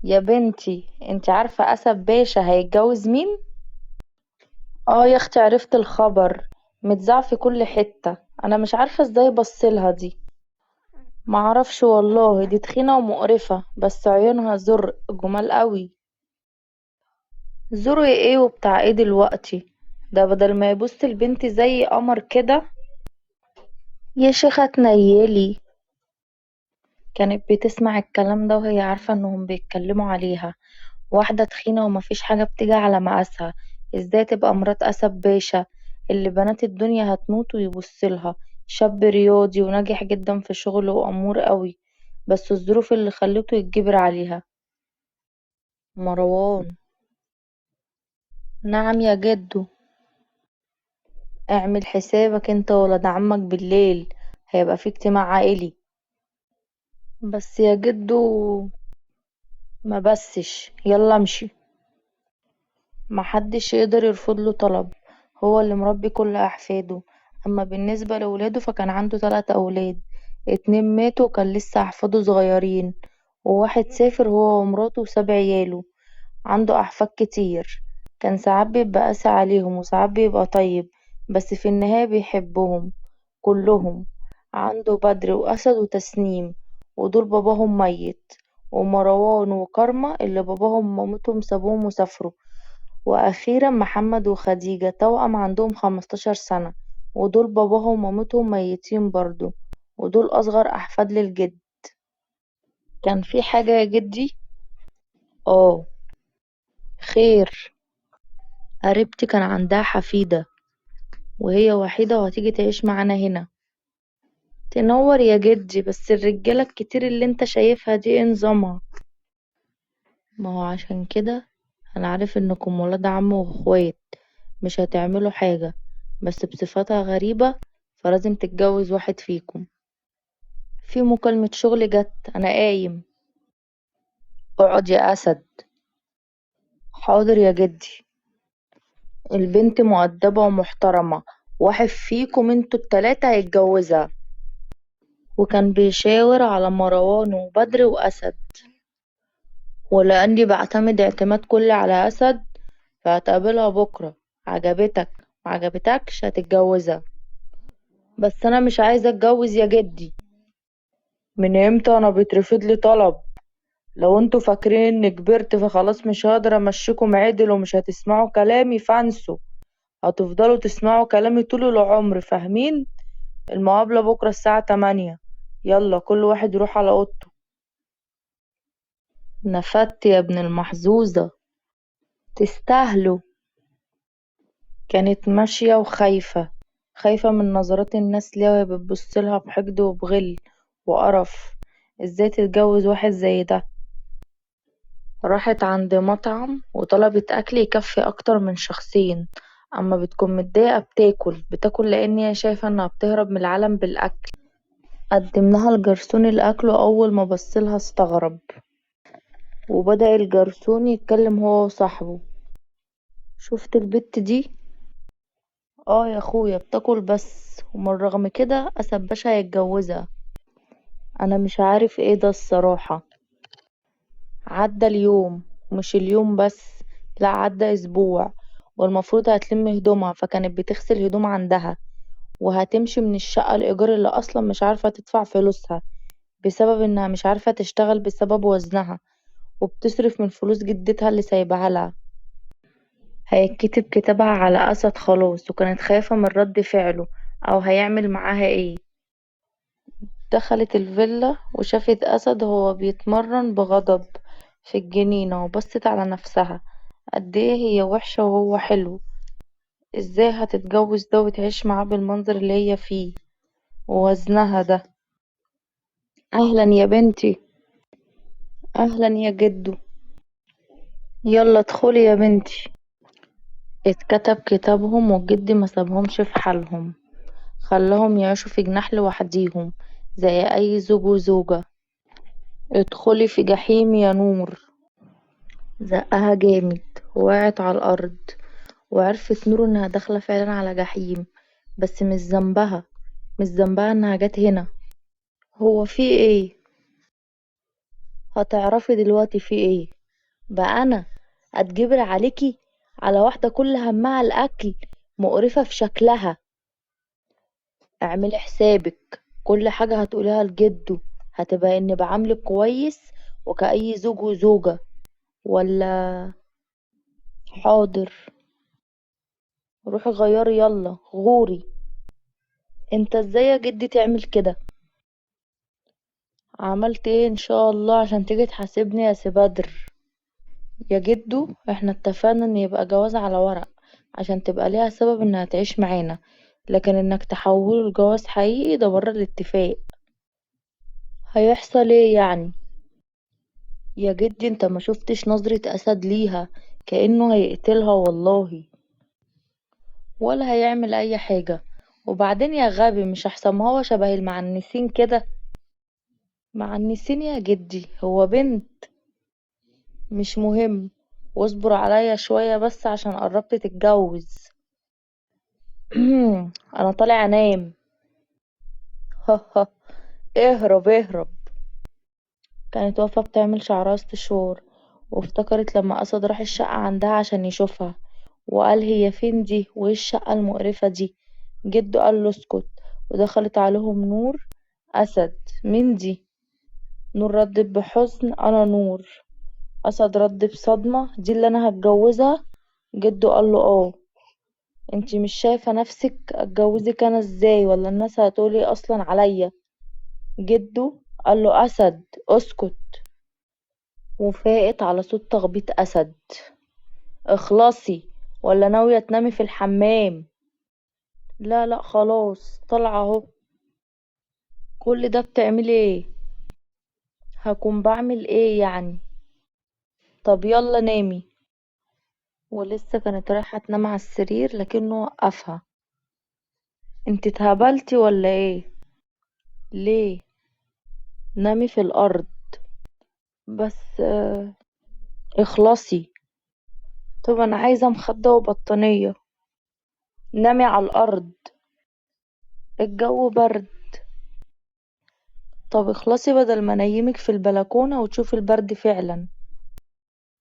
يا بنتي، انت عارفة أسد باشا هيتجوز مين؟ اه يا اختي، عرفت الخبر. متذاع في كل حتة. انا مش عارفة ازاي بصلها دي. معرفش والله، دي تخينة ومقرفة بس عيونها زرق جمال قوي. زرق ايه وبتاع ايه دلوقتي؟ ده بدل ما يبص البنت زي قمر كده. يا شيخة تنيلي. كانت بتسمع الكلام ده وهي عارفة انهم بيتكلموا عليها. واحدة تخينة ومفيش حاجة بتيجي على مقاسها. ازاي تبقى مرات أسد باشا اللي بنات الدنيا هتموت ويبصلها؟ شاب رياضي وناجح جدا في شغله وأمور قوي، بس الظروف اللي خلته يتجبر عليها. مروان. نعم يا جدو. اعمل حسابك انت وولد عمك بالليل، هيبقى في اجتماع عائلي. بس يا جدو. ما بسش، يلا امشي. محدش يقدر يرفض له طلب. هو اللي مربي كل أحفاده. أما بالنسبة لولاده فكان عنده 3 أولاد. 2 ماتوا وكان لسه أحفاده صغيرين، وواحد سافر هو ومراته وساب عياله. عنده أحفاد كتير. كان ساعات بيبقى قاسي عليهم وساعات بيبقى طيب، بس في النهاية بيحبهم كلهم. عنده بدر وأسد وتسنيم، ودول باباهم ميت، ومروان وكرمة اللي باباهم ومامتهم سابوهم وسافروا، وأخيرا محمد وخديجة توأم عندهم 15 سنة، ودول باباهم ومامتهم ميتين برضو، ودول أصغر أحفاد للجد. كان في حاجة يا جدي؟ اه. خير. قريبتي كان عندها حفيدة، وهي وحيدة وهتيجي تعيش معانا هنا. تنور يا جدي، بس الرجالة الكتير اللي انت شايفها دي ايه نظامها؟ ما هو عشان كده انا عارف انكم ولاد عم واخوات، مش هتعملوا حاجة، بس بصفتها غريبة فلازم تتجوز واحد فيكم. في مكالمة شغل جت، أنا قايم. اقعد يا أسد. حاضر يا جدي. البنت مؤدبة ومحترمة، واحد فيكم انتوا التلاتة هيتجوزها. وكان بيشاور على مروان وبدر وأسد. ولأني بعتمد اعتماد كلي على أسد، فهتقابلها بكرة. عجبتك معجبتكش هتتجوزها. بس أنا مش عايزة أتجوز يا جدي. من امتى أنا بيترفض لي طلب؟ لو انتوا فاكرين اني كبرت فخلاص مش هقدر امشيكم عدل ومش هتسمعوا كلامي فانسوا. هتفضلوا تسمعوا كلامي طول العمر، فاهمين؟ المقابلة بكرة الساعة 8. يلا كل واحد يروح على اوضته. نفدت يا ابن المحظوظة. تستاهلوا. كانت ماشية وخايفة، خايفة من نظرات الناس ليها وهي بتبصلها بحقد وبغل وقرف. ازاي تتجوز واحد زي ده؟ راحت عند مطعم وطلبت أكل يكفي أكتر من شخصين. أما بتكون متضايقة بتاكل لأن هي شايفة إنها بتهرب من العالم بالأكل. قدمناها الجرسون الأكل، وأول ما بصلها استغرب، وبدأ الجرسون يتكلم هو وصاحبه. شفت البت دي؟ اه يا اخويا، بتاكل بس ومن رغم كده أسد باشا هيتجوزها. أنا مش عارف ايه ده الصراحة. عدى اليوم، مش اليوم بس، لا عدى اسبوع، والمفروض هتلم هدومها فكانت بتغسل هدوم عندها، وهتمشي من الشقة الإيجار اللي أصلا مش عارفة تدفع فلوسها بسبب إنها مش عارفة تشتغل بسبب وزنها، وبتصرف من فلوس جدتها اللي سايبها لها. هيتكتب كتابها على أسد خلاص، وكانت خايفة من رد فعله أو هيعمل معاها ايه. دخلت الفيلا وشافت أسد وهو بيتمرن بغضب في الجنينة، وبصت على نفسها قد ايه هي وحشة وهو حلو. ازاي هتتجوز ده وتعيش معاه بالمنظر اللي هي فيه ووزنها ده؟ اهلا يا بنتي. اهلا يا جدو. يلا ادخلي يا بنتي. اتكتب كتابهم والجد ما سابهمش في حالهم، خلاهم يعيشوا في جناح لوحديهم زي اي زوج وزوجة. ادخلي في جحيم يا نور. زقها جامد، وقعت على الارض، وعرفت نور انها داخلة فعلا على جحيم. بس مش ذنبها انها جت هنا. هو في ايه؟ هتعرفي دلوقتي في ايه؟ بقى انا اتجبر عليكي على واحدة كل همها الاكل، مقرفة في شكلها. اعملي حسابك كل حاجة هتقوليها لجده هتبقى اني بعاملك كويس وكأي زوج وزوجة، ولا؟ حاضر. روحي غيري يلا غوري. انت ازاي يا جدي تعمل كده؟ عملت ايه ان شاء الله عشان تيجي تحاسبني يا سبدر؟ يا جدو احنا اتفقنا ان يبقى جواز على ورق عشان تبقى ليها سبب انها تعيش معانا، لكن انك تحوله لجواز حقيقي ده بره الاتفاق. هيحصل ايه يعني؟ يا جدي انت ما شفتش نظرة اسد ليها؟ كأنه هيقتلها والله. ولا هيعمل اي حاجة. وبعدين يا غبي مش احسن ما هو شبه المعنسين كده؟ معنسين يا جدي هو بنت. مش مهم. واصبر عليا شوية بس عشان قربت تتجوز. انا طالع انام. اهرب اهرب. كانت واقفة بتعمل شعرها استشوار، وافتكرت لما أسد راح الشقة عندها عشان يشوفها، وقال هي فين دي وايه الشقة المقرفة دي. جده قال له اسكت، ودخلت عليهم نور. أسد: مين دي؟ نور ردت بحزن: أنا نور. أسد رد بصدمة: دي اللي أنا هتجوزها؟ جده قال له اه. انتي مش شايفة نفسك اتجوزك أنا ازاي؟ ولا الناس هتقولي أصلا عليا؟ جده قال له أسد اسكت. وفاقت على صوت تخبيط أسد: اخلصي، ولا ناوية تنامي في الحمام؟ لا لا خلاص طالعة اهو. كل ده بتعملي ايه؟ هكون بعمل ايه يعني؟ طب يلا نامي. ولسه كانت رايحة تنام على السرير لكنه وقفها: انت اتهبلتي ولا ايه؟ ليه؟ نامي في الأرض. بس اخلصي. طب انا عايزة مخدة وبطانية. نامي على الأرض. الجو برد. طب اخلصي بدل ما انيمك في البلكونة وتشوفي البرد فعلا.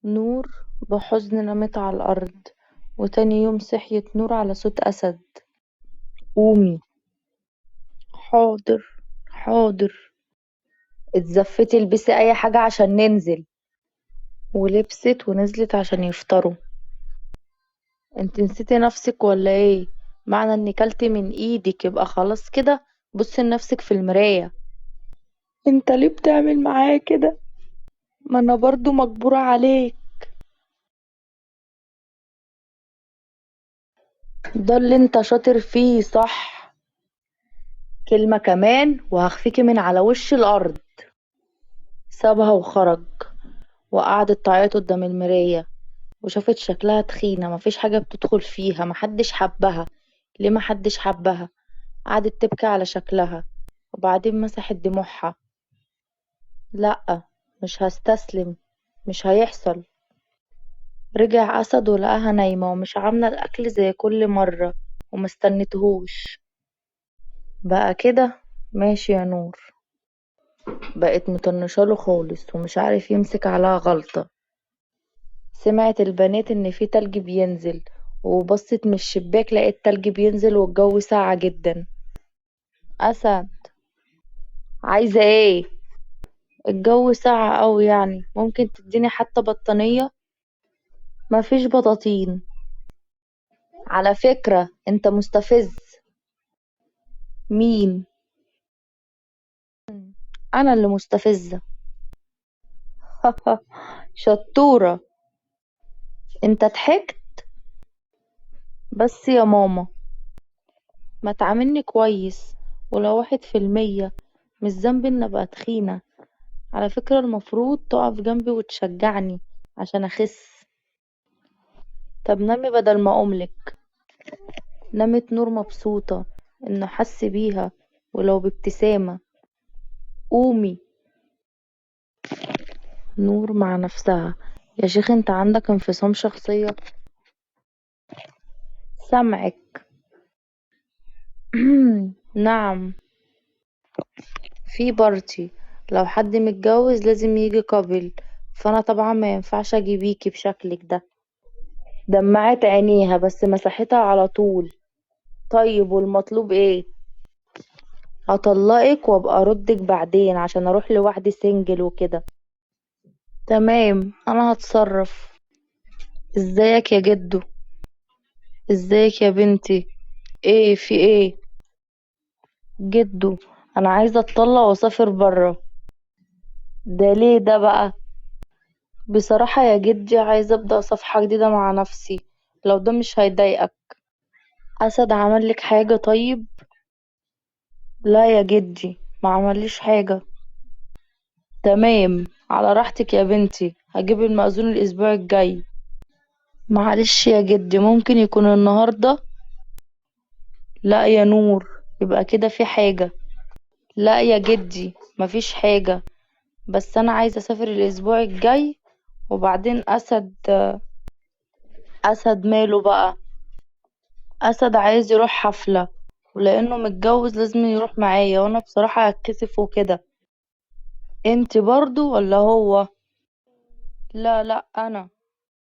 نور بحزن نامت على الأرض. وتاني يوم صحيت نور على صوت أسد: قومي. حاضر. حاضر. اتزفتي البسي أي حاجة عشان ننزل. ولبست ونزلت عشان يفطروا. انت نسيتي نفسك ولا ايه؟ معنى اني كلتي من ايدك يبقى خلاص كده؟ بصي لنفسك في المراية. انت ليه بتعمل معايا كده؟ ما انا برضو مجبورة عليك. ده اللي انت شاطر فيه صح. كلمة كمان وهخفيكي من على وش الأرض. سابها وخرج. وقعدت تعيط قدام المراية، وشافت شكلها تخينة مفيش حاجة بتدخل فيها، محدش حبها. ليه محدش حبها؟ قعدت تبكي على شكلها، وبعدين مسحت دموعها. لأ، مش هستسلم. مش هيحصل. رجع أسد ولقاها نايمة ومش عاملة الأكل زي كل مرة، ومستنتهوش. بقى كده. ماشي يا نور. بقت مطنشاله خالص ومش عارف يمسك عليها غلطة. سمعت البنات ان في تلج بينزل، وبصت من الشباك لقيت تلج بينزل والجو ساقع جدا. اسد: عايزة ايه؟ الجو ساقع اوي يعني، ممكن تديني حتى بطانية؟ مفيش بطاطين. على فكرة انت مستفز. مين؟ انا اللي مستفزة. شطورة. انت ضحكت. بس يا ماما، ما تعاملني كويس. ولو 1%، مش ذنبي ان ابقى تخينة. على فكرة المفروض تقف جنبي وتشجعني عشان اخس. طب نامي بدل ما اقوملك. نامت نور مبسوطة انه حس بيها، ولو بابتسامة. قومي. نور مع نفسها: يا شيخ انت عندك انفصام شخصية. سامعك. نعم. في بارتي. لو حد متجوز لازم يجي قبل، فانا طبعا ما ينفعش اجي بيكي بشكلك ده. دمعت عينيها بس مسحتها على طول. طيب والمطلوب ايه؟ هطلقك وابقى اردك بعدين عشان اروح لوحدي سنجل وكده. تمام انا هتصرف. ازيك يا جدو؟ ازيك يا بنتي؟ ايه في ايه؟ جدو، انا عايزه اتطلق واسافر برا. ده ليه ده بقى؟ بصراحه يا جدي عايزه ابدا صفحه جديده مع نفسي، لو ده مش هيضايقك. اسد عمل لك حاجه طيب؟ لا يا جدي، ما عمليش حاجه. تمام، على راحتك يا بنتي، هجيب المأذون الاسبوع الجاي. معلش يا جدي، ممكن يكون النهارده؟ لا يا نور، يبقى كده في حاجه. لا يا جدي، مفيش حاجه، بس انا عايزه اسافر الاسبوع الجاي. وبعدين اسد ماله بقى؟ اسد عايز يروح حفله، ولانه متجوز لازم يروح معايا، وانا بصراحه هتكسف وكده. انت برضو ولا هو؟ لا لا انا.